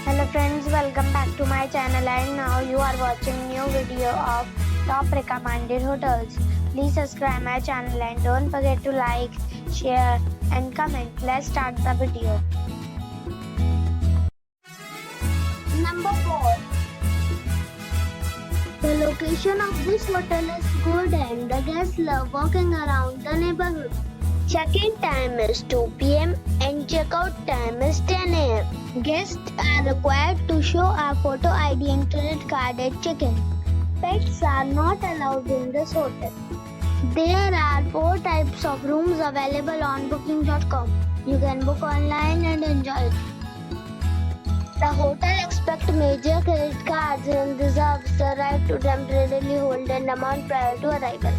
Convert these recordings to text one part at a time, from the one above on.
Hello friends, welcome back to my channel and now you are watching new video of top recommended hotels. Please subscribe my channel and don't forget to like, share and comment. Let's start the video. Number 4. The location of this hotel is good and the guests love walking around the neighborhood. Check-in time is 2 p.m. and check-out time is 10 a.m. Guests are required to show a photo ID and credit card at check-in. Pets are not allowed in this hotel. There are 4 types of rooms available on booking.com. You can book online and enjoy it. The hotel expects major credit cards and reserves the right to temporarily hold an amount prior to arrival.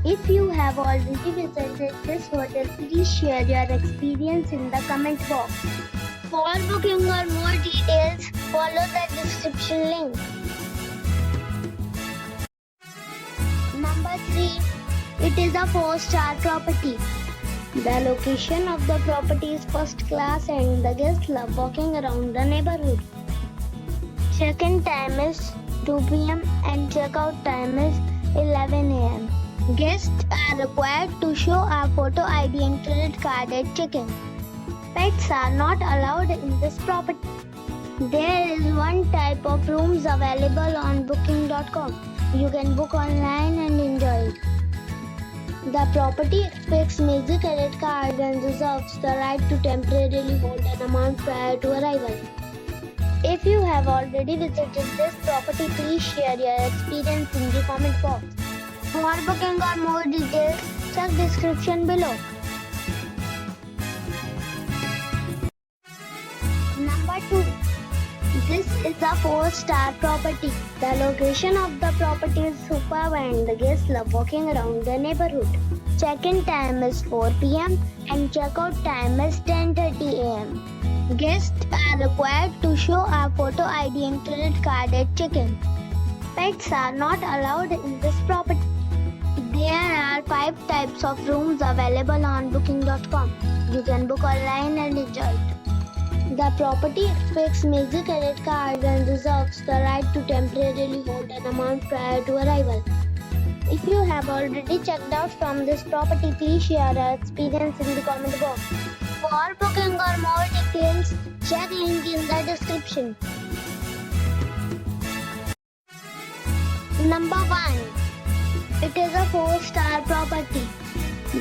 If you have already visited this hotel, please share your experience in the comment box. For booking or more details, follow the description link. Number 3. It is a 4-star property. The location of the property is first class and the guests love walking around the neighborhood. Check-in time is 2 p.m. and check-out time is 11 a.m. Guests are required to show a photo ID and credit card at check-in. Pets are not allowed in this property. There is 1 type of rooms available on booking.com. You can book online and enjoy it. The property expects major credit cards and reserves the right to temporarily hold an amount prior to arrival. If you have already visited this property, please share your experience in the comment box. For booking or more details, check description below. Number 2. This is a 4-star property. The location of the property is superb and the guests love walking around the neighborhood. Check-in time is 4 p.m. and check-out time is 10:30 a.m. Guests are required to show a photo ID and credit card at check-in. Pets are not allowed in this property. There are 5 types of rooms available on booking.com. You can book online and enjoy it. The property expects major credit cards and reserves the right to temporarily hold an amount prior to arrival. If you have already checked out from this property, please share your experience in the comment box. For booking or more details, check link in the description. Number 1. It is a 4-star property.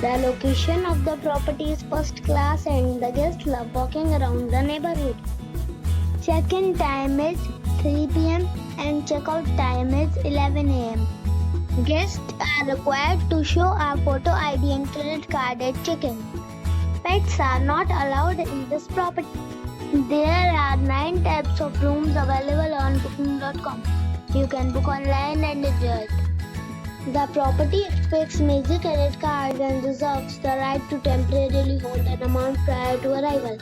The location of the property is first class and the guests love walking around the neighborhood. Check-in time is 3 p.m. and check-out time is 11 a.m. Guests are required to show a photo ID and credit card at check-in. Pets are not allowed in this property. There are 9 types of rooms available on booking.com. You can book online and enjoy it. The property expects major credit cards and reserves the right to temporarily hold an amount prior to arrival.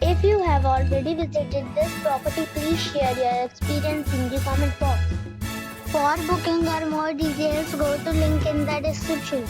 If you have already visited this property, please share your experience in the comment box. For booking or more details, go to link in the description.